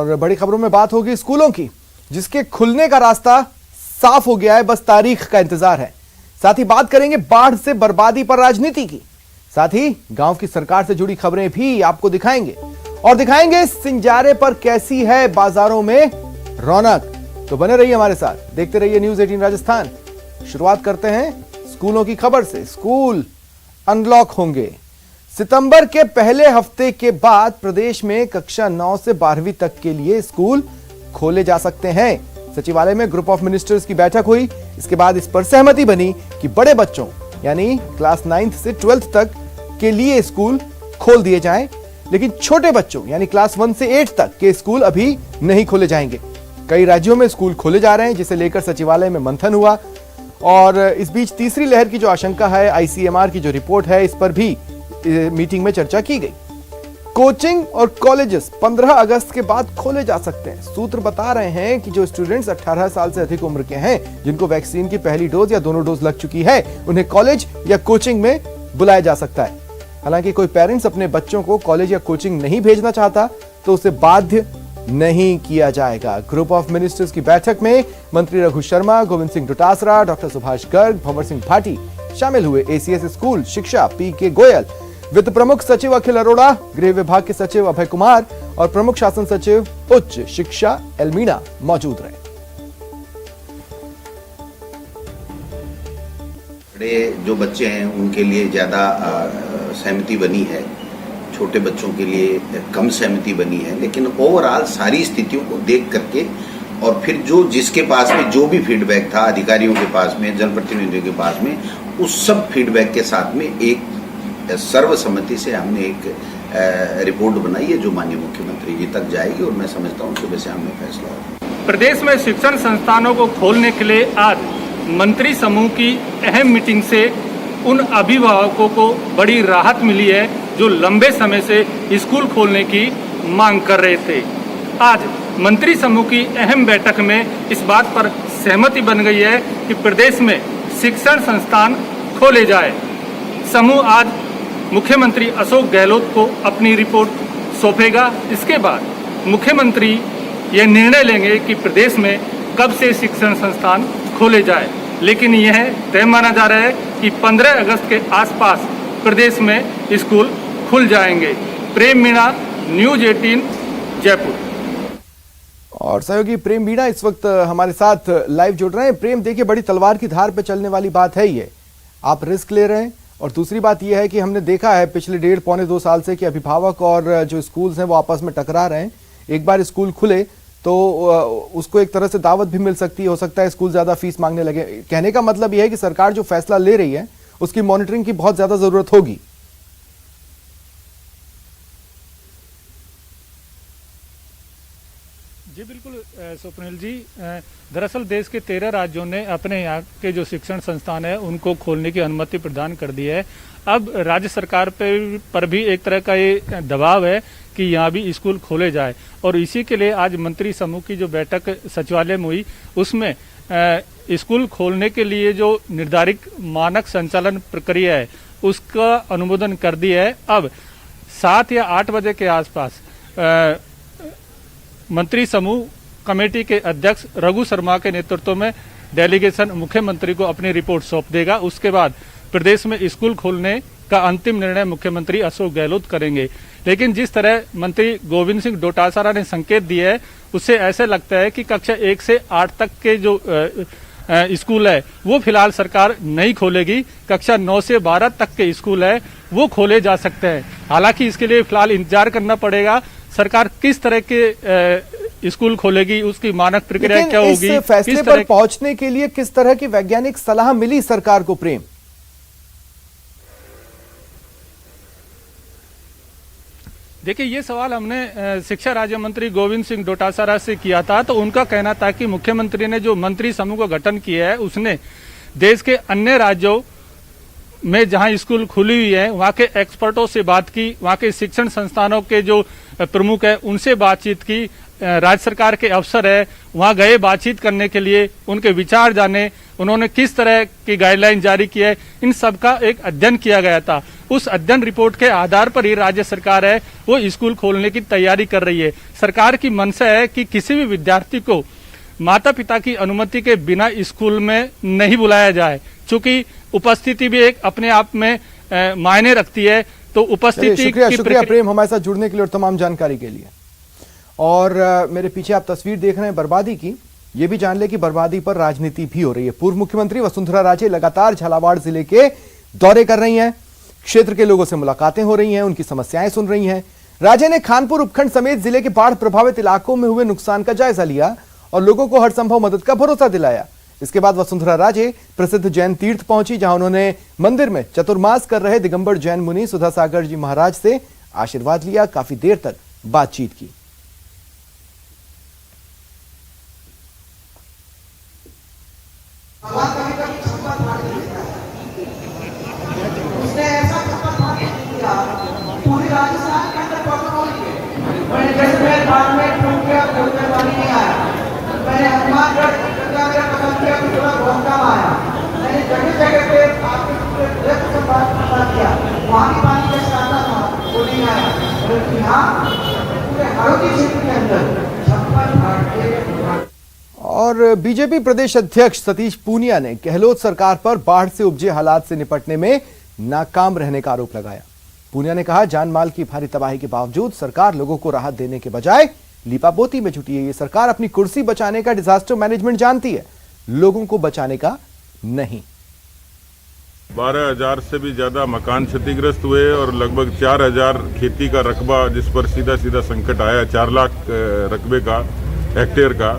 और बड़ी खबरों में बात होगी स्कूलों की, जिसके खुलने का रास्ता साफ हो गया है, बस तारीख का इंतजार है। साथ ही बात करेंगे बाढ़ से बर्बादी पर राजनीति की, साथ ही गांव की सरकार से जुड़ी खबरें भी आपको दिखाएंगे और दिखाएंगे सिंजारे पर कैसी है बाजारों में रौनक। तो बने रहिए हमारे साथ, देखते रहिए न्यूज 18 राजस्थान। शुरुआत करते हैं स्कूलों की खबर से। स्कूल अनलॉक होंगे। सितंबर के पहले हफ्ते के बाद प्रदेश में कक्षा 9 से 12वीं तक के लिए स्कूल खोले जा सकते हैं। सचिवालय में ग्रुप ऑफ मिनिस्टर्स की बैठक हुई। इसके बाद इस पर सहमति बनी कि बड़े बच्चों यानी क्लास 9th से 12th तक के लिए स्कूल खोल दिए जाएं, लेकिन छोटे बच्चों यानी क्लास 1 से 8 तक के स्कूल अभी नहीं खोले जाएंगे। कई राज्यों में स्कूल खोले जा रहे हैं, जिसे लेकर सचिवालय में मंथन हुआ। और इस बीच तीसरी लहर की जो आशंका है, आईसीएमआर की जो रिपोर्ट है, इस पर भी मीटिंग में चर्चा की गई। कोचिंग और कॉलेजेस 15 अगस्त के बाद खोले जा सकते हैं। सूत्र बता रहे हैं कि जो स्टूडेंट्स 18 साल से अधिक उम्र के हैं, जिनको वैक्सीन की पहली डोज या दोनों डोज लग चुकी है, उन्हें कॉलेज या कोचिंग में बुलाया जा सकता है। हालांकि कोई पेरेंट्स अपने बच्चों को कॉलेज या कोचिंग नहीं भेजना चाहता तो उसे बाध्य नहीं किया जाएगा। ग्रुप ऑफ मिनिस्टर्स की बैठक में मंत्री रघु शर्मा, गोविंद सिंह डोटासरा, डॉक्टर सुभाष गर्ग, भंवर सिंह भाटी शामिल हुए। एसीएस स्कूल शिक्षा पीके गोयल, वित्त प्रमुख सचिव अखिल अरोड़ा, गृह विभाग के सचिव अभय कुमार और प्रमुख शासन सचिव उच्च शिक्षा एल मीणा मौजूद रहे। बड़े जो बच्चे हैं उनके लिए ज्यादा सहमति बनी है, छोटे बच्चों के लिए कम सहमति बनी है, लेकिन ओवरऑल सारी स्थितियों को देख करके और फिर जो जिसके पास में जो भी फीडबैक था, अधिकारियों के पास में, जनप्रतिनिधियों के पास में, उस सब फीडबैक के साथ में एक सर्वसम्मति से हमने एक रिपोर्ट बनाई है जो माननीय मुख्यमंत्री जी तक जाएगी और मैं समझता हूँ सुबह से हमने फैसला होगा। प्रदेश में शिक्षण संस्थानों को खोलने के लिए आज मंत्री समूह की अहम मीटिंग से उन अभिभावकों को बड़ी राहत मिली है जो लंबे समय से स्कूल खोलने की मांग कर रहे थे। आज मंत्री समूह की अहम बैठक में इस बात पर सहमति बन गई है कि प्रदेश में शिक्षण संस्थान खोले जाए। समूह आज मुख्यमंत्री अशोक गहलोत को अपनी रिपोर्ट सौंपेगा। इसके बाद मुख्यमंत्री यह निर्णय लेंगे कि प्रदेश में कब से शिक्षण संस्थान खोले जाए, लेकिन यह तय माना जा रहा है कि 15 अगस्त के आसपास प्रदेश में स्कूल खुल जाएंगे। प्रेम मीणा, न्यूज 18 जयपुर। और सहयोगी प्रेम मीणा इस वक्त हमारे साथ लाइव जुड़ रहे हैं। प्रेम, देखिए बड़ी तलवार की धार पे चलने वाली बात है ये, आप रिस्क ले रहे हैं और दूसरी बात यह है कि हमने देखा है पिछले 1.5-2 साल से कि अभिभावक और जो स्कूल्स हैं वो आपस में टकरा रहे हैं। एक बार स्कूल खुले तो उसको एक तरह से दावत भी मिल सकती है, हो सकता है स्कूल ज्यादा फीस मांगने लगे। कहने का मतलब यह है कि सरकार जो फैसला ले रही है उसकी मॉनिटरिंग की बहुत ज्यादा जरूरत होगी। जी बिल्कुल स्वप्निल जी, दरअसल देश के 13 राज्यों ने अपने यहाँ के जो शिक्षण संस्थान है उनको खोलने की अनुमति प्रदान कर दी है। अब राज्य सरकार पर भी एक तरह का ये दबाव है कि यहाँ भी स्कूल खोले जाए और इसी के लिए आज मंत्री समूह की जो बैठक सचिवालय में हुई उसमें स्कूल खोलने के लिए जो निर्धारित मानक संचालन प्रक्रिया है उसका अनुमोदन कर दिया है। अब 7 या 8 बजे के आसपास मंत्री समूह कमेटी के अध्यक्ष रघु शर्मा के नेतृत्व में डेलीगेशन मुख्यमंत्री को अपनी रिपोर्ट सौंप देगा। उसके बाद प्रदेश में स्कूल खोलने का अंतिम निर्णय मुख्यमंत्री अशोक गहलोत करेंगे। लेकिन जिस तरह मंत्री गोविंद सिंह डोटासरा ने संकेत दिए है उससे ऐसे लगता है कि कक्षा 1 से 8 तक के जो स्कूल है वो फिलहाल सरकार नहीं खोलेगी। कक्षा 9 से 12 तक के स्कूल है वो खोले जा सकते हैं। हालांकि इसके लिए फिलहाल इंतजार करना पड़ेगा सरकार किस तरह के स्कूल खोलेगी, उसकी मानक प्रक्रिया क्या होगी। इस फैसले पर पहुंचने के लिए किस तरह की वैज्ञानिक सलाह मिली सरकार को प्रेम? देखिए ये सवाल हमने शिक्षा राज्य मंत्री गोविंद सिंह डोटासरा से किया था, तो उनका कहना था कि मुख्यमंत्री ने जो मंत्री समूह का गठन किया है उसने देश के अन्य राज्यों में जहां स्कूल खुली हुई है वहां के एक्सपर्टों से बात की, वहां के शिक्षण संस्थानों के जो प्रमुख है उनसे बातचीत की, राज्य सरकार के अफसर है वहां गए बातचीत करने के लिए, उनके विचार जाने, उन्होंने किस तरह की गाइडलाइन जारी की है, इन सब का एक अध्ययन किया गया था। उस अध्ययन रिपोर्ट के आधार पर ही राज्य सरकार है वो स्कूल खोलने की तैयारी कर रही है। सरकार की मंशा है कि किसी भी विद्यार्थी को माता पिता की अनुमति के बिना स्कूल में नहीं बुलाया जाए, क्योंकि उपस्थिति भी एक अपने आप में मायने रखती है। तो उपस्थिति शुक्रिया प्रेम हमारे साथ जुड़ने के लिए और तमाम जानकारी के लिए। और मेरे पीछे आप तस्वीर देख रहे हैं बर्बादी की। ये भी जान ले कि बर्बादी पर राजनीति भी हो रही है। पूर्व मुख्यमंत्री वसुंधरा राजे लगातार झालावाड़ जिले के दौरे कर रही हैं, क्षेत्र के लोगों से मुलाकातें हो रही हैं, उनकी समस्याएं सुन रही हैं। राजे ने खानपुर उपखंड समेत जिले के बाढ़ प्रभावित इलाकों में हुए नुकसान का जायजा लिया और लोगों को हर संभव मदद का भरोसा दिलाया। इसके बाद वसुंधरा राजे प्रसिद्ध जैन तीर्थ पहुंची, जहां उन्होंने मंदिर में चतुर्मास कर रहे दिगंबर जैन मुनि सुधा सागर जी महाराज से आशीर्वाद लिया। काफी देर तक बातचीत की। पूरी राजस्थान के अंदर कंट्रोल मैंने जैसलमेर बाढ़ में टूट गया, कोई पानी नहीं आया। मैंने हनुमानगढ़ मेरा पसंद किया कि थोड़ा बहुत कम आया। मैंने जगह जगह पे आपके पूरे से बात किया, वहाँ भी पानी का साधा था, वो नहीं आया। बल्कि यहाँ पूरे हड़ौती क्षेत्र के अंदर 56 और बीजेपी प्रदेश अध्यक्ष सतीश पूनिया ने गहलोत सरकार पर बाढ़ से उपजे हालात से निपटने में नाकाम रहने का आरोप लगाया। पूनिया ने कहा, जान माल की भारी तबाही के बावजूद सरकार लोगों को राहत देने के बजाय लीपापोती में जुटी है। ये सरकार अपनी कुर्सी बचाने का डिजास्टर मैनेजमेंट जानती है, लोगों को बचाने का नहीं। 12,000 से भी ज्यादा मकान क्षतिग्रस्त हुए और लगभग 4,000 खेती का रकबा जिस पर सीधा सीधा संकट आया, 4 लाख रकबे का हेक्टेयर का।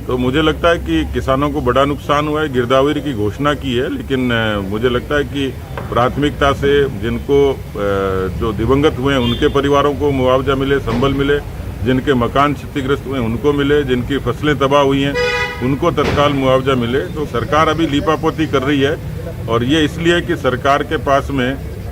तो मुझे लगता है कि किसानों को बड़ा नुकसान हुआ है। गिरदावरी की घोषणा की है, लेकिन मुझे लगता है कि प्राथमिकता से जिनको जो दिवंगत हुए हैं उनके परिवारों को मुआवजा मिले, संबल मिले, जिनके मकान क्षतिग्रस्त हुए उनको मिले, जिनकी फसलें तबाह हुई हैं उनको तत्काल मुआवजा मिले। तो सरकार अभी लीपापोती कर रही है और ये इसलिए कि सरकार के पास में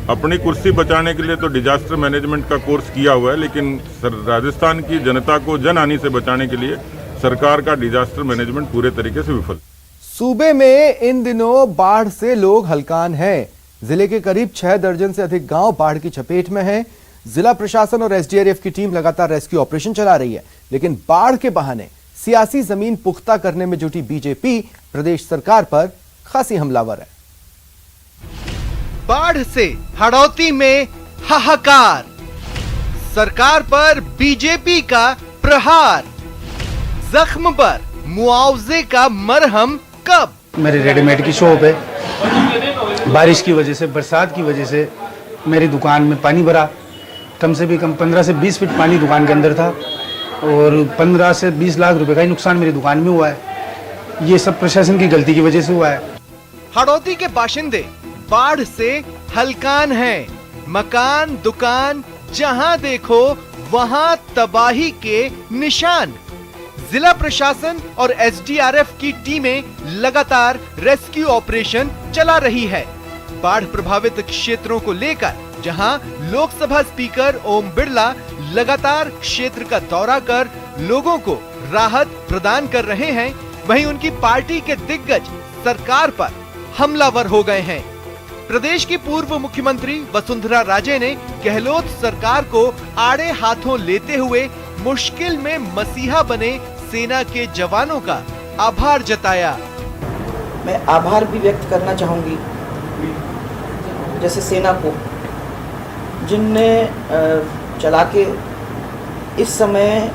अपनी कुर्सी बचाने के लिए तो डिजास्टर मैनेजमेंट का कोर्स किया हुआ है, लेकिन राजस्थान की जनता को जनहानि से बचाने के लिए सरकार का डिजास्टर मैनेजमेंट पूरे तरीके से विफल। सूबे में इन दिनों बाढ़ से लोग हलकान हैं। जिले के करीब 6 दर्जन से अधिक गांव बाढ़ की चपेट में हैं। जिला प्रशासन और एसडीआरएफ की टीम लगातार रेस्क्यू ऑपरेशन चला रही है, लेकिन बाढ़ के बहाने सियासी जमीन पुख्ता करने में जुटी बीजेपी प्रदेश सरकार पर खासी हमलावर है। बाढ़ से हड़ौती में हाहाकार, सरकार पर बीजेपी का प्रहार, जख्म पर मुआवजे का मरहम कब? मेरी रेडीमेड की शॉप है। बारिश की वजह से, बरसात की वजह से मेरी दुकान में पानी भरा। कम से भी कम 15 से 20 फीट पानी दुकान के अंदर था और 15 से 20 लाख रुपए का ही नुकसान मेरी दुकान में हुआ है। ये सब प्रशासन की गलती की वजह से हुआ है। हड़ौती के बाशिंदे बाढ़ से हलकान हैं। मकान, दुकान, जहां देखो वहां तबाही के निशान। जिला प्रशासन और एसडीआरएफ की टीमें लगातार रेस्क्यू ऑपरेशन चला रही है। बाढ़ प्रभावित क्षेत्रों को लेकर जहां लोकसभा स्पीकर ओम बिरला लगातार क्षेत्र का दौरा कर लोगों को राहत प्रदान कर रहे हैं, वहीं उनकी पार्टी के दिग्गज सरकार पर हमलावर हो गए हैं। प्रदेश की पूर्व मुख्यमंत्री वसुंधरा राजे ने गहलोत सरकार को आड़े हाथों लेते हुए मुश्किल में मसीहा बने सेना के जवानों का आभार जताया। मैं आभार भी व्यक्त करना चाहूँगी जैसे सेना को, जिनने चला के इस समय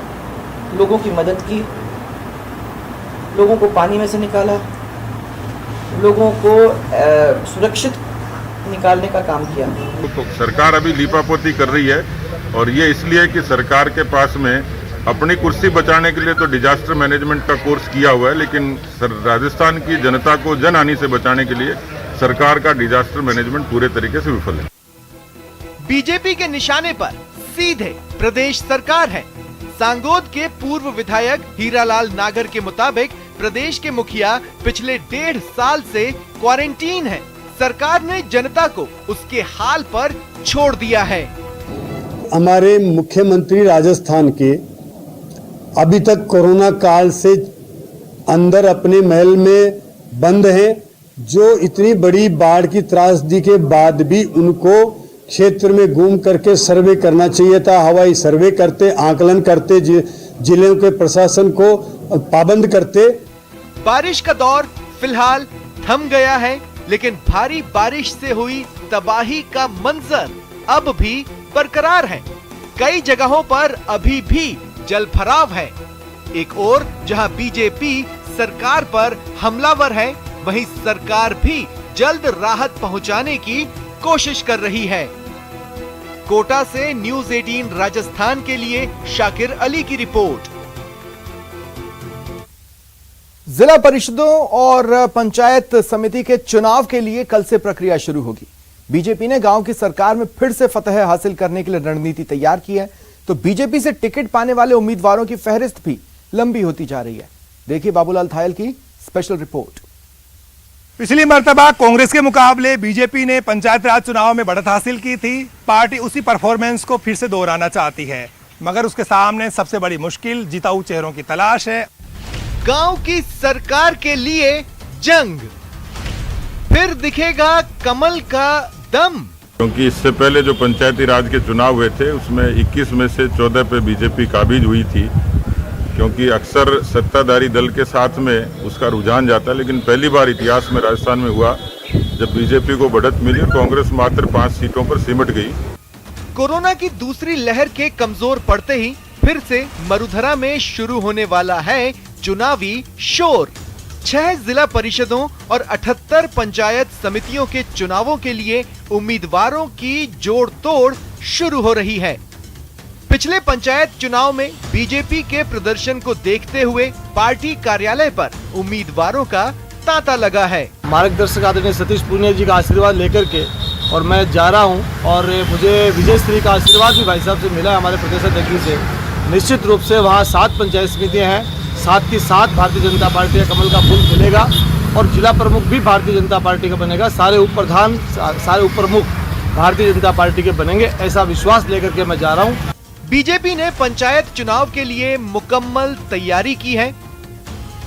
लोगों की मदद की, लोगों को पानी में से निकाला, लोगों को सुरक्षित निकालने का काम किया। तो सरकार अभी लीपापोती कर रही है और ये इसलिए कि सरकार के पास में अपनी कुर्सी बचाने के लिए तो डिजास्टर मैनेजमेंट का कोर्स किया हुआ है, लेकिन राजस्थान की जनता को जनहानि से बचाने के लिए सरकार का डिजास्टर मैनेजमेंट पूरे तरीके से विफल है। बीजेपी के निशाने पर सीधे प्रदेश सरकार है। सांगोद के पूर्व विधायक हीरालाल नागर के मुताबिक प्रदेश के मुखिया पिछले 1.5 साल से क्वारंटीन है। सरकार ने जनता को उसके हाल पर छोड़ दिया है। हमारे मुख्यमंत्री राजस्थान के अभी तक कोरोना काल से अंदर अपने महल में बंद हैं, जो इतनी बड़ी बाढ़ की त्रासदी के बाद भी उनको क्षेत्र में घूम करके सर्वे करना चाहिए था। हवाई सर्वे करते, आकलन करते, जिलों के प्रशासन को पाबंद करते। बारिश का दौर फिलहाल थम गया है, लेकिन भारी बारिश से हुई तबाही का मंजर अब भी बरकरार है। कई जगहों पर अभी भी जलभराव है। एक ओर जहां बीजेपी सरकार पर हमलावर है, वहीं सरकार भी जल्द राहत पहुंचाने की कोशिश कर रही है। कोटा से न्यूज़ 18 राजस्थान के लिए शाकिर अली की रिपोर्ट। जिला परिषदों और पंचायत समिति के चुनाव के लिए कल से प्रक्रिया शुरू होगी। बीजेपी ने गांव की सरकार में फिर से फतह हासिल करने के लिए रणनीति तैयार की है, तो बीजेपी से टिकट पाने वाले उम्मीदवारों की फहरिस्त भी लंबी होती जा रही है। देखिए बाबूलाल थायल की स्पेशल रिपोर्ट। पिछली मर्तबा कांग्रेस के मुकाबले बीजेपी ने पंचायत राज चुनाव में बढ़त हासिल की थी। पार्टी उसी परफॉर्मेंस को फिर से दोहराना चाहती है, मगर उसके सामने सबसे बड़ी मुश्किल जिताऊ चेहरों की तलाश है। गांव की सरकार के लिए जंग, फिर दिखेगा कमल का दम। क्योंकि इससे पहले जो पंचायती राज के चुनाव हुए थे उसमें 21 में से 14 पे बीजेपी काबिज हुई थी, क्योंकि अक्सर सत्ताधारी दल के साथ में उसका रुझान जाता है। लेकिन पहली बार इतिहास में राजस्थान में हुआ जब बीजेपी को बढ़त मिली और कांग्रेस मात्र 5 सीटों पर सिमट गई। कोरोना की दूसरी लहर के कमजोर पड़ते ही फिर से मरुधरा में शुरू होने वाला है चुनावी शोर। 6 जिला परिषदों और 78 पंचायत समितियों के चुनावों के लिए उम्मीदवारों की जोड़ तोड़ शुरू हो रही है। पिछले पंचायत चुनाव में बीजेपी के प्रदर्शन को देखते हुए पार्टी कार्यालय पर उम्मीदवारों का तांता लगा है। मार्गदर्शक आदरणीय सतीश पूनिया जी का आशीर्वाद लेकर के और मैं जा रहा हूं, और मुझे विजय श्री का आशीर्वाद भी भाई साहब से मिला है, हमारे प्रदेश अध्यक्ष से। निश्चित रूप से वहां 7 पंचायत समितियां हैं, 7 की 7 भारतीय जनता पार्टी का कमल का फूल खिलेगा और जिला प्रमुख भी भारतीय जनता पार्टी का बनेगा। सारे उप प्रधान, सारे उप प्रमुख भारतीय जनता पार्टी के बनेंगे, ऐसा विश्वास लेकर के मैं जा रहा हूं। बीजेपी ने पंचायत चुनाव के लिए मुकम्मल तैयारी की है,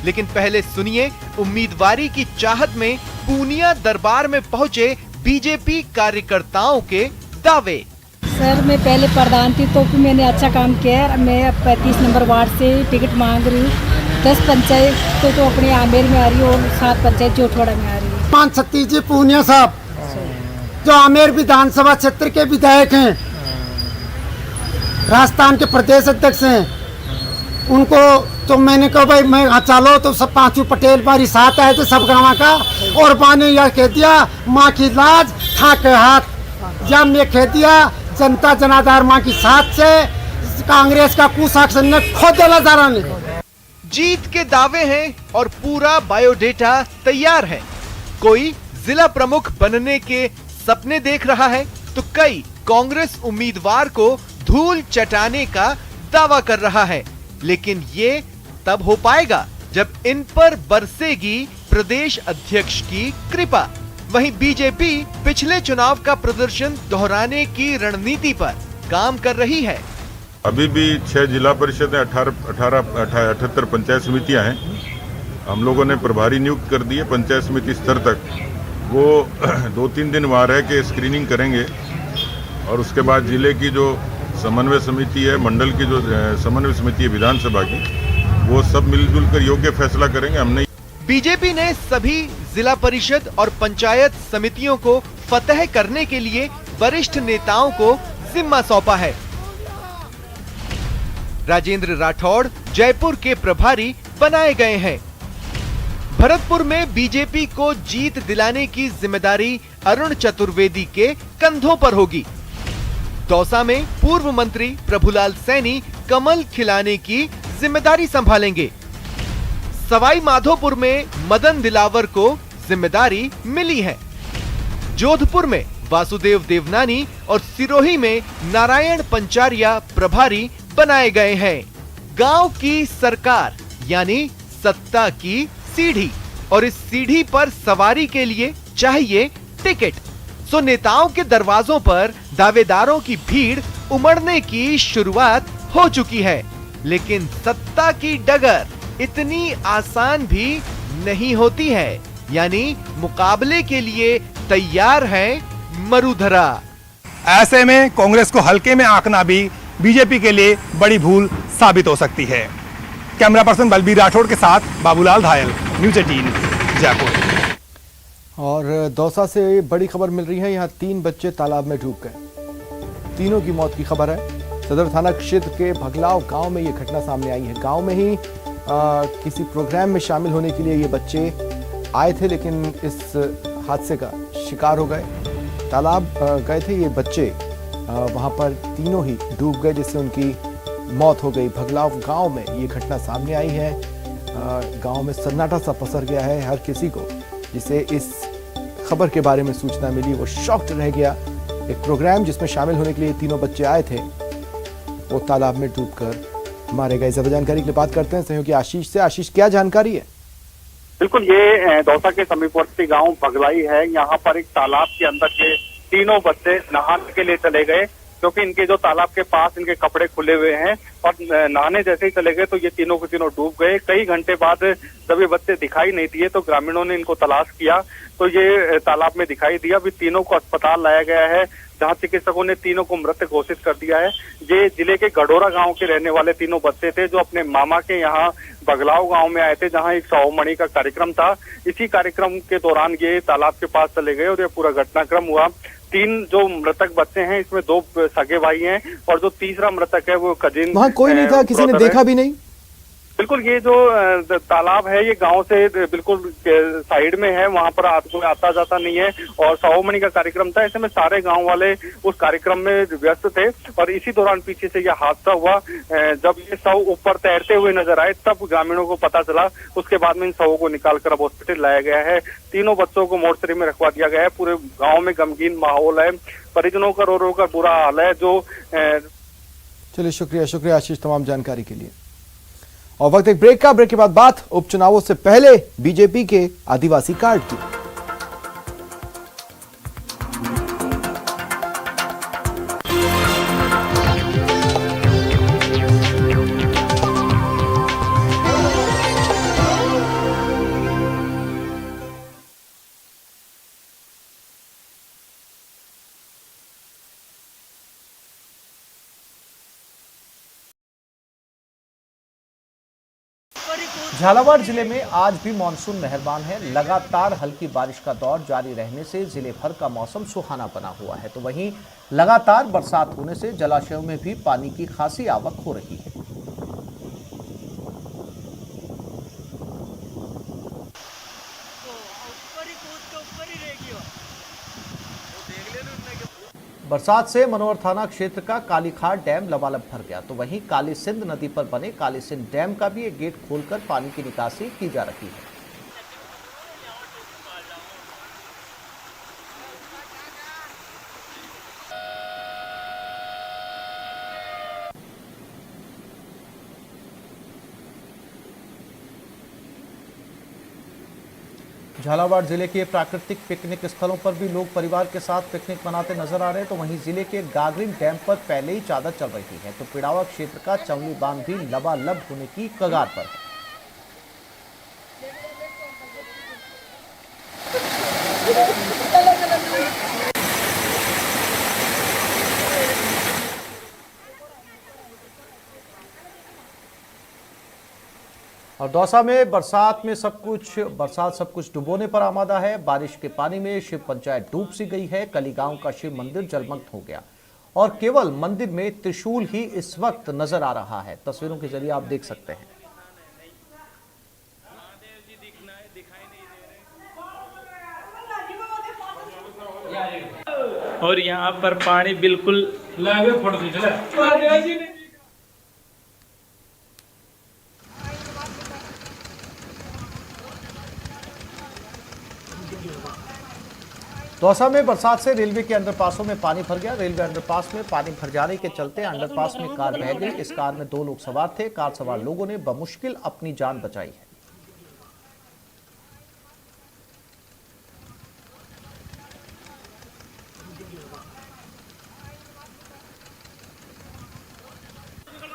लेकिन पहले सुनिए उम्मीदवारी की चाहत में पूनिया दरबार में पहुंचे बीजेपी कार्यकर्ताओं के दावे। सर, मैं पहले प्रधान थी तो भी मैंने अच्छा काम किया। मैं 35 नंबर वार्ड से टिकट मांग रही हूँ। 10 पंचायत तो अपने आमेर में आ रही है और 7 पंचायत जोटवाड़ा में आ रही है। मान सतीश जी पूनिया साहब जो आमेर विधानसभा क्षेत्र के विधायक हैं, राजस्थान के प्रदेश अध्यक्ष हैं, उनको तो मैंने कहा भाई मैं चलो तो सब 5 पटेल बारी साथ आए थे सब गाँव का, और माने यह कह दिया माँ की लाज था के हाथ, जब मैं कह दिया जनता जनाधार माँ की साथ से कांग्रेस का कुशासन ने खुद दिला ने। जीत के दावे हैं और पूरा बायोडेटा तैयार है। कोई जिला प्रमुख बनने के सपने देख रहा है तो कई कांग्रेस उम्मीदवार को धूल चटाने का दावा कर रहा है, लेकिन ये तब हो पाएगा जब इन पर बरसेगी प्रदेश अध्यक्ष की कृपा। वहीं बीजेपी पिछले चुनाव का प्रदर्शन दोहराने की रणनीति पर काम कर रही है। अभी भी 6 जिला परिषदें, 78 पंचायत समितियां हैं। हम लोगों ने प्रभारी नियुक्त कर दिए पंचायत समिति स्तर तक। वो 2-3 दिन वहाँ रह के स्क्रीनिंग करेंगे और उसके बाद जिले की जो समन्वय समिति है, मंडल की जो समन्वय समिति है विधानसभा की, वो सब मिलजुल कर योग्य फैसला करेंगे। हमने बीजेपी ने सभी जिला परिषद और पंचायत समितियों को फतह करने के लिए वरिष्ठ नेताओं को जिम्मा सौंपा है। राजेंद्र राठौड़ जयपुर के प्रभारी बनाए गए हैं। भरतपुर में बीजेपी को जीत दिलाने की जिम्मेदारी अरुण चतुर्वेदी के कंधों पर होगी। दौसा में पूर्व मंत्री प्रभुलाल सैनी कमल खिलाने की जिम्मेदारी संभालेंगे। सवाई माधोपुर में मदन दिलावर को जिम्मेदारी मिली है। जोधपुर में वासुदेव देवनानी और सिरोही में नारायण पंचारिया प्रभारी बनाए गए हैं। गांव की सरकार यानी सत्ता की सीढ़ी, और इस सीढ़ी पर सवारी के लिए चाहिए टिकट। सो नेताओं के दरवाजों पर दावेदारों की भीड़ उमड़ने की शुरुआत हो चुकी है, लेकिन सत्ता की डगर इतनी आसान भी नहीं होती है। यानी मुकाबले के लिए तैयार है मरुधरा। ऐसे में कांग्रेस को हल्के में आंकना भी बीजेपी के लिए बड़ी भूल साबित हो सकती है। कैमरा पर्सन बलबीर राठौड़ के साथ बाबूलाल धायल, न्यूज़ 18 जयपुर। और दौसा से बड़ी खबर मिल रही है, यहाँ 3 बच्चे तालाब में डूब गए। तीनों की मौत की खबर है। सदर थाना क्षेत्र के भगलाव गांव में ये घटना सामने आई है। गांव में ही किसी प्रोग्राम में शामिल होने के लिए ये बच्चे आए थे, लेकिन इस हादसे का शिकार हो गए। तालाब गए थे ये बच्चे, वहां पर तीनों ही डूब गए, जिससे उनकी मौत हो गई। भगलाव गांव में ये घटना सामने आई है। गांव में सन्नाटा सा पसर गया है। हर किसी को जिसे इस खबर के बारे में सूचना मिली वो शॉक्ड रह गया। एक प्रोग्राम जिसमें शामिल होने के लिए तीनों बच्चे आए थे, वो तालाब में डूबकर मारे गए। ज्यादा जानकारी के लिए बात करते हैं सहयोगी आशीष से। आशीष, क्या जानकारी है? बिल्कुल, ये दौसा के समीपवर्ती गांव भगलाई है। यहाँ पर एक तालाब के अंदर के तीनों बच्चे नहाने के लिए चले गए, क्योंकि इनके जो तालाब के पास इनके कपड़े खुले हुए हैं और नहाने जैसे ही चले गए तो ये तीनों के तीनों डूब गए। कई घंटे बाद जब ये बच्चे दिखाई नहीं दिए तो ग्रामीणों ने इनको तलाश किया तो ये तालाब में दिखाई दिया। अभी तीनों को अस्पताल लाया गया है, जहां चिकित्सकों ने तीनों को मृत घोषित कर दिया है। ये जिले के गडोरा गांव के रहने वाले तीनों बच्चे थे, जो अपने मामा के यहाँ बगलाव गांव में आए थे, जहां एक सौमणि का कार्यक्रम था। इसी कार्यक्रम के दौरान ये तालाब के पास चले गए और ये पूरा घटनाक्रम हुआ। 3 जो मृतक बच्चे हैं, इसमें 2 सगे भाई हैं और जो तीसरा मृतक है वो कजिन। वहाँ कोई नहीं था, किसी ने देखा भी नहीं? बिल्कुल, ये जो तालाब है ये गांव से बिल्कुल साइड में है, वहां पर कोई आता जाता नहीं है और सौमणि का कार्यक्रम था। ऐसे में सारे गांव वाले उस कार्यक्रम में व्यस्त थे और इसी दौरान पीछे से यह हादसा हुआ। जब ये शव ऊपर तैरते हुए नजर आए तब ग्रामीणों को पता चला। उसके बाद में इन शवों को निकालकर अब हॉस्पिटल लाया गया है। तीनों बच्चों को मोर्चरी में रखवा दिया गया है। पूरे गाँव में गमगीन माहौल है, परिजनों का रो रो कर बुरा हाल है। चलिए, शुक्रिया आशीष तमाम जानकारी के लिए। और वक्त एक ब्रेक का। ब्रेक के बाद बात उपचुनावों से पहले बीजेपी के आदिवासी कार्ड की। झालावाड़ जिले में आज भी मानसून मेहरबान है। लगातार हल्की बारिश का दौर जारी रहने से जिले भर का मौसम सुहाना बना हुआ है, तो वहीं लगातार बरसात होने से जलाशयों में भी पानी की खासी आवक हो रही है। बरसात से मनोहर थाना क्षेत्र का कालीखाट डैम लबालब भर गया, तो वहीं काली सिंध नदी पर बने काली सिंध डैम का भी एक गेट खोलकर पानी की निकासी की जा रही है। झालावाड़ जिले के प्राकृतिक पिकनिक स्थलों पर भी लोग परिवार के साथ पिकनिक मनाते नजर आ रहे हैं, तो वहीं जिले के गागरिन डैम पर पहले ही चादर चल रही है, तो पिड़ावा क्षेत्र का चमली बांध भी लबालब होने की कगार पर है। और दौसा में बरसात सब कुछ डुबोने पर आमादा है। बारिश के पानी में शिव पंचायत डूब सी गई है। कली गांव का शिव मंदिर जलमग्न हो गया और केवल मंदिर में त्रिशूल ही इस वक्त नजर आ रहा है। तस्वीरों के जरिए आप देख सकते हैं। और यहाँ पर पानी बिल्कुल दौसा में बरसात से रेलवे के अंडरपासों में पानी भर गया। रेलवे अंडरपास में पानी भर जाने के चलते अंडरपास में कार बह गई। इस कार में 2 लोग सवार थे। कार सवार लोगों ने बमुश्किल अपनी जान बचाई है।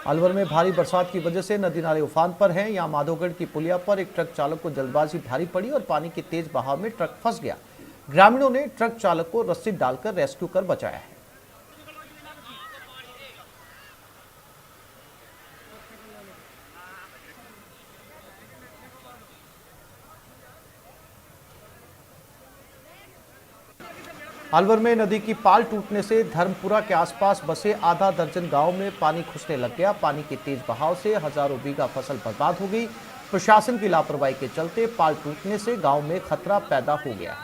अलवर में भारी बरसात की वजह से नदी नाले उफान पर हैं। यहां माधोगढ़ की पुलिया पर एक ट्रक चालक को जल्दबाजी भारी पड़ी और पानी के तेज बहाव में ट्रक फंस गया। ग्रामीणों ने ट्रक चालक को रस्सी डालकर रेस्क्यू कर बचाया है। अलवर में नदी की पाल टूटने से धर्मपुरा के आसपास बसे आधा दर्जन गांव में पानी घुसने लग गया। पानी के तेज बहाव से हजारों बीघा फसल बर्बाद हो गई। प्रशासन की लापरवाही के चलते पाल टूटने से गांव में खतरा पैदा हो गया।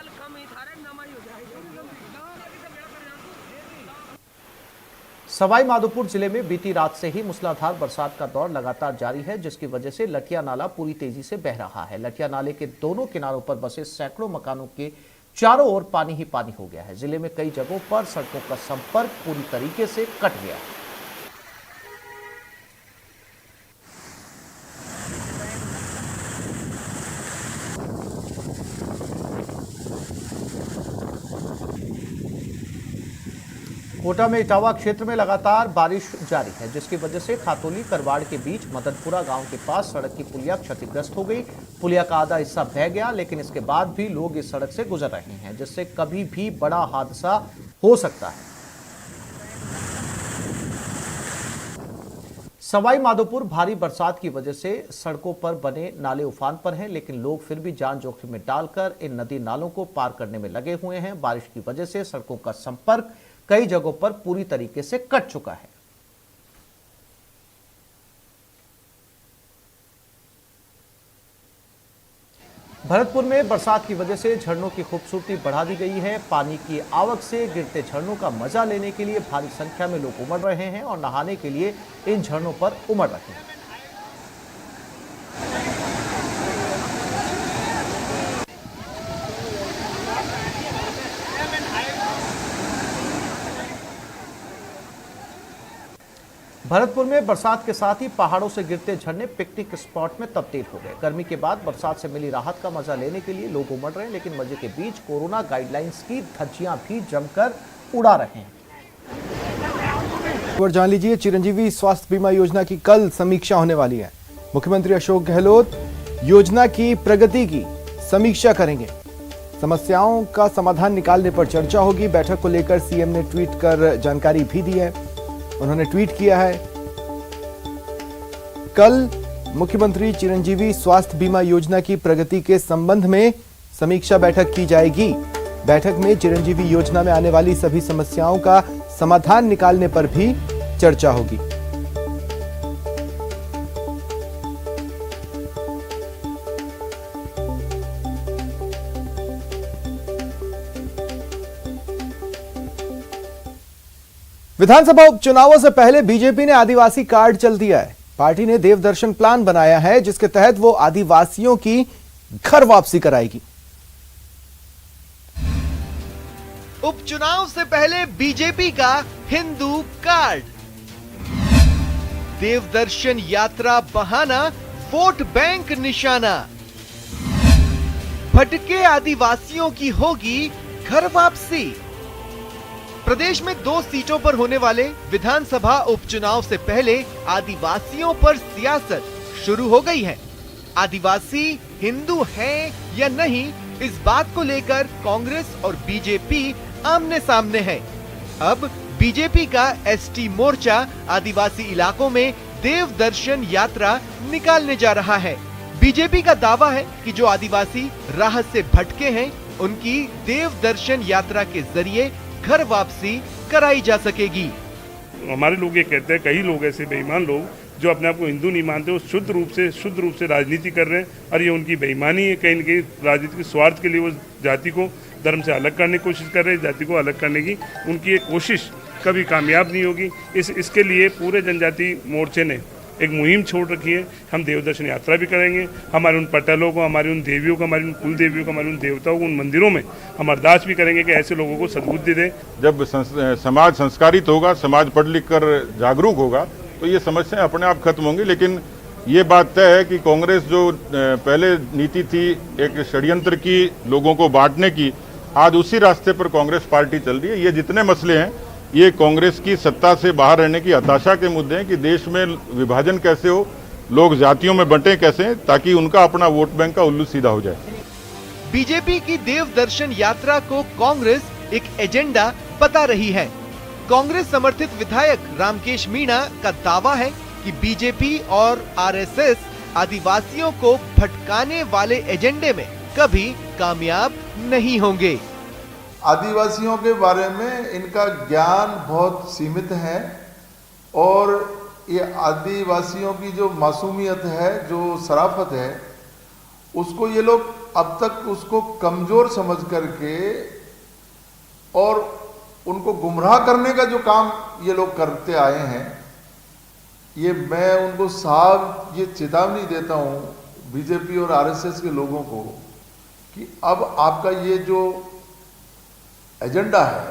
सवाई माधोपुर जिले में बीती रात से ही मूसलाधार बरसात का दौर लगातार जारी है, जिसकी वजह से लटिया नाला पूरी तेजी से बह रहा है। लटिया नाले के दोनों किनारों पर बसे सैकड़ों मकानों के चारों ओर पानी ही पानी हो गया है। जिले में कई जगहों पर सड़कों का संपर्क पूरी तरीके से कट गया है। कोटा में इटावा क्षेत्र में लगातार बारिश जारी है, जिसकी वजह से खातोली करवाड़ के बीच मदनपुरा गांव के पास सड़क की पुलिया क्षतिग्रस्त हो गई। पुलिया का आधा हिस्सा बह गया, लेकिन इसके बाद भी लोग इस सड़क से गुजर रहे हैं, जिससे कभी भी बड़ा हादसा हो सकता है। सवाई माधोपुर भारी बरसात की वजह से सड़कों पर बने नाले उफान पर हैं, लेकिन लोग फिर भी जान जोखिम में डालकर इन नदी नालों को पार करने में लगे हुए हैं। बारिश की वजह से सड़कों का संपर्क कई जगहों पर पूरी तरीके से कट चुका है। भरतपुर में बरसात की वजह से झरनों की खूबसूरती बढ़ा दी गई है। पानी की आवक से गिरते झरनों का मजा लेने के लिए भारी संख्या में लोग उमड़ रहे हैं और नहाने के लिए इन झरनों पर उमड़ रहे हैं। भरतपुर में बरसात के साथ ही पहाड़ों से गिरते झरने पिकनिक स्पॉट में तब्दील हो गए। गर्मी के बाद बरसात से मिली राहत का मजा लेने के लिए लोग उमड़ रहे हैं, लेकिन मजे के बीच कोरोना गाइडलाइंस की धज्जियां भी जमकर उड़ा रहे हैं। और जान लीजिए, चिरंजीवी स्वास्थ्य बीमा योजना की कल समीक्षा होने वाली है। मुख्यमंत्री अशोक गहलोत योजना की प्रगति की समीक्षा करेंगे। समस्याओं का समाधान निकालने पर चर्चा होगी। बैठक को लेकर सीएम ने ट्वीट कर जानकारी भी दी है। उन्होंने ट्वीट किया है, कल मुख्यमंत्री चिरंजीवी स्वास्थ्य बीमा योजना की प्रगति के संबंध में समीक्षा बैठक की जाएगी। बैठक में चिरंजीवी योजना में आने वाली सभी समस्याओं का समाधान निकालने पर भी चर्चा होगी। विधानसभा उपचुनावों से पहले बीजेपी ने आदिवासी कार्ड चल दिया है। पार्टी ने देवदर्शन प्लान बनाया है, जिसके तहत वो आदिवासियों की घर वापसी कराएगी। उपचुनाव से पहले बीजेपी का हिंदू कार्ड, देवदर्शन यात्रा बहाना, वोट बैंक निशाना, भटके आदिवासियों की होगी घर वापसी। प्रदेश में 2 सीटों पर होने वाले विधानसभा उपचुनाव से पहले आदिवासियों पर सियासत शुरू हो गई है। आदिवासी हिंदू हैं या नहीं, इस बात को लेकर कांग्रेस और बीजेपी आमने सामने है। अब बीजेपी का एसटी मोर्चा आदिवासी इलाकों में देव दर्शन यात्रा निकालने जा रहा है। बीजेपी का दावा है कि जो आदिवासी राह से भटके हैं, उनकी देव दर्शन यात्रा के जरिए घर वापसी कराई जा सकेगी। हमारे लोग ये कहते हैं, कई लोग ऐसे बेईमान लोग जो अपने आप को हिंदू नहीं मानते, वो शुद्ध रूप से राजनीति कर रहे हैं, और ये उनकी बेईमानी है। कहीं न कहीं राजनीति के स्वार्थ के लिए वो जाति को धर्म से अलग करने की कोशिश कर रहे हैं। जाति को अलग करने की उनकी ये कोशिश कभी कामयाब नहीं होगी। इसके लिए पूरे जनजाति मोर्चे ने एक मुहिम छोड़ रखी है। हम देवदर्शन यात्रा भी करेंगे। हमारे उन पटलों को, हमारी उन देवियों को, हमारी उन कुल देवियों को, हमारे उन देवताओं को, उन मंदिरों में हम अरदास भी करेंगे कि ऐसे लोगों को सद्बुद्धि दें। जब समाज संस्कारित होगा, समाज पढ़ लिख कर जागरूक होगा, तो ये समस्याएं अपने आप खत्म होंगी। लेकिन ये बात तय है कि कांग्रेस जो पहले नीति थी एक षड्यंत्र की, लोगों को बांटने की, आज उसी रास्ते पर कांग्रेस पार्टी चल रही है। ये जितने मसले हैं, ये कांग्रेस की सत्ता से बाहर रहने की हताशा के मुद्दे हैं कि देश में विभाजन कैसे हो, लोग जातियों में बंटे कैसे, ताकि उनका अपना वोट बैंक का उल्लू सीधा हो जाए। बीजेपी की देव दर्शन यात्रा को कांग्रेस एक एजेंडा बता रही है। कांग्रेस समर्थित विधायक रामकेश मीणा का दावा है कि बीजेपी और आरएसएस आदिवासियों को भटकाने वाले एजेंडे में कभी कामयाब नहीं होंगे। आदिवासियों के बारे में इनका ज्ञान बहुत सीमित है और ये आदिवासियों की जो मासूमियत है, जो शराफत है, उसको ये लोग अब तक उसको कमजोर समझ करके और उनको गुमराह करने का जो काम ये लोग करते आए हैं, ये मैं उनको साफ ये चेतावनी देता हूं बीजेपी और आरएसएस के लोगों को कि अब आपका ये जो एजेंडा है,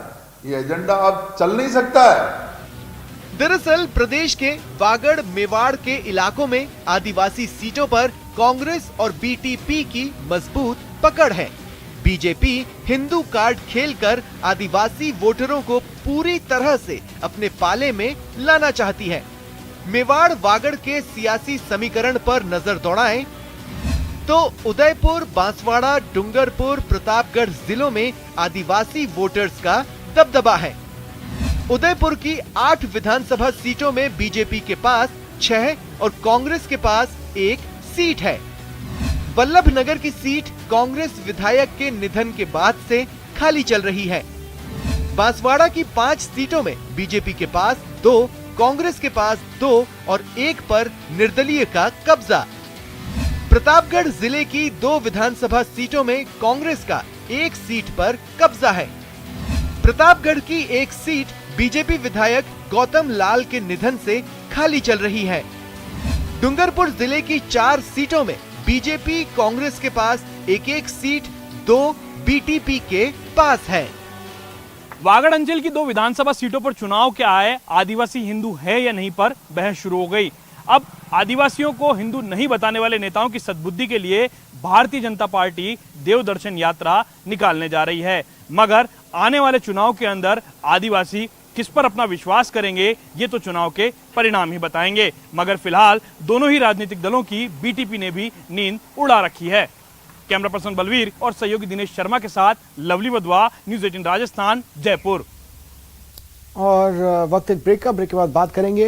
ये एजेंडा अब चल नहीं सकता है। दरअसल प्रदेश के वागड़ मेवाड़ के इलाकों में आदिवासी सीटों पर कांग्रेस और बीटीपी की मजबूत पकड़ है। बीजेपी हिंदू कार्ड खेलकर आदिवासी वोटरों को पूरी तरह से अपने पाले में लाना चाहती है। मेवाड़ वागड़ के सियासी समीकरण पर नजर दौड़ाएं तो उदयपुर, बांसवाड़ा, डूंगरपुर, प्रतापगढ़ जिलों में आदिवासी वोटर्स का दबदबा है। उदयपुर की 8 विधानसभा सीटों में बीजेपी के पास 6 और कांग्रेस के पास 1 सीट है। वल्लभनगर की सीट कांग्रेस विधायक के निधन के बाद से खाली चल रही है। बांसवाड़ा की 5 सीटों में बीजेपी के पास 2, कांग्रेस के पास 2 और 1 पर निर्दलीय का कब्जा। प्रतापगढ़ जिले की 2 विधानसभा सीटों में कांग्रेस का 1 सीट पर कब्जा है। प्रतापगढ़ की 1 सीट बीजेपी विधायक गौतम लाल के निधन से खाली चल रही है। डूंगरपुर जिले की 4 सीटों में बीजेपी कांग्रेस के पास 1-1 सीट 2 बीटीपी के पास है। वागड़ अंचल की 2 विधानसभा सीटों पर चुनाव के आए आदिवासी हिंदू है या नहीं पर बहस शुरू हो गई। अब आदिवासियों को हिंदू नहीं बताने वाले नेताओं की सद्बुद्धि के लिए भारतीय जनता पार्टी देवदर्शन यात्रा निकालने जा रही है। मगर आने वाले चुनाव के अंदर आदिवासी किस पर अपना विश्वास करेंगे, ये तो चुनाव के परिणाम ही बताएंगे। मगर फिलहाल दोनों ही राजनीतिक दलों की बीटीपी ने भी नींद उड़ा रखी है। कैमरा पर्सन बलवीर और सहयोगी दिनेश शर्मा के साथ लवली वधवा, न्यूज़ 18 राजस्थान, जयपुर। और वक्त एक ब्रेक का, ब्रेक के बाद बात करेंगे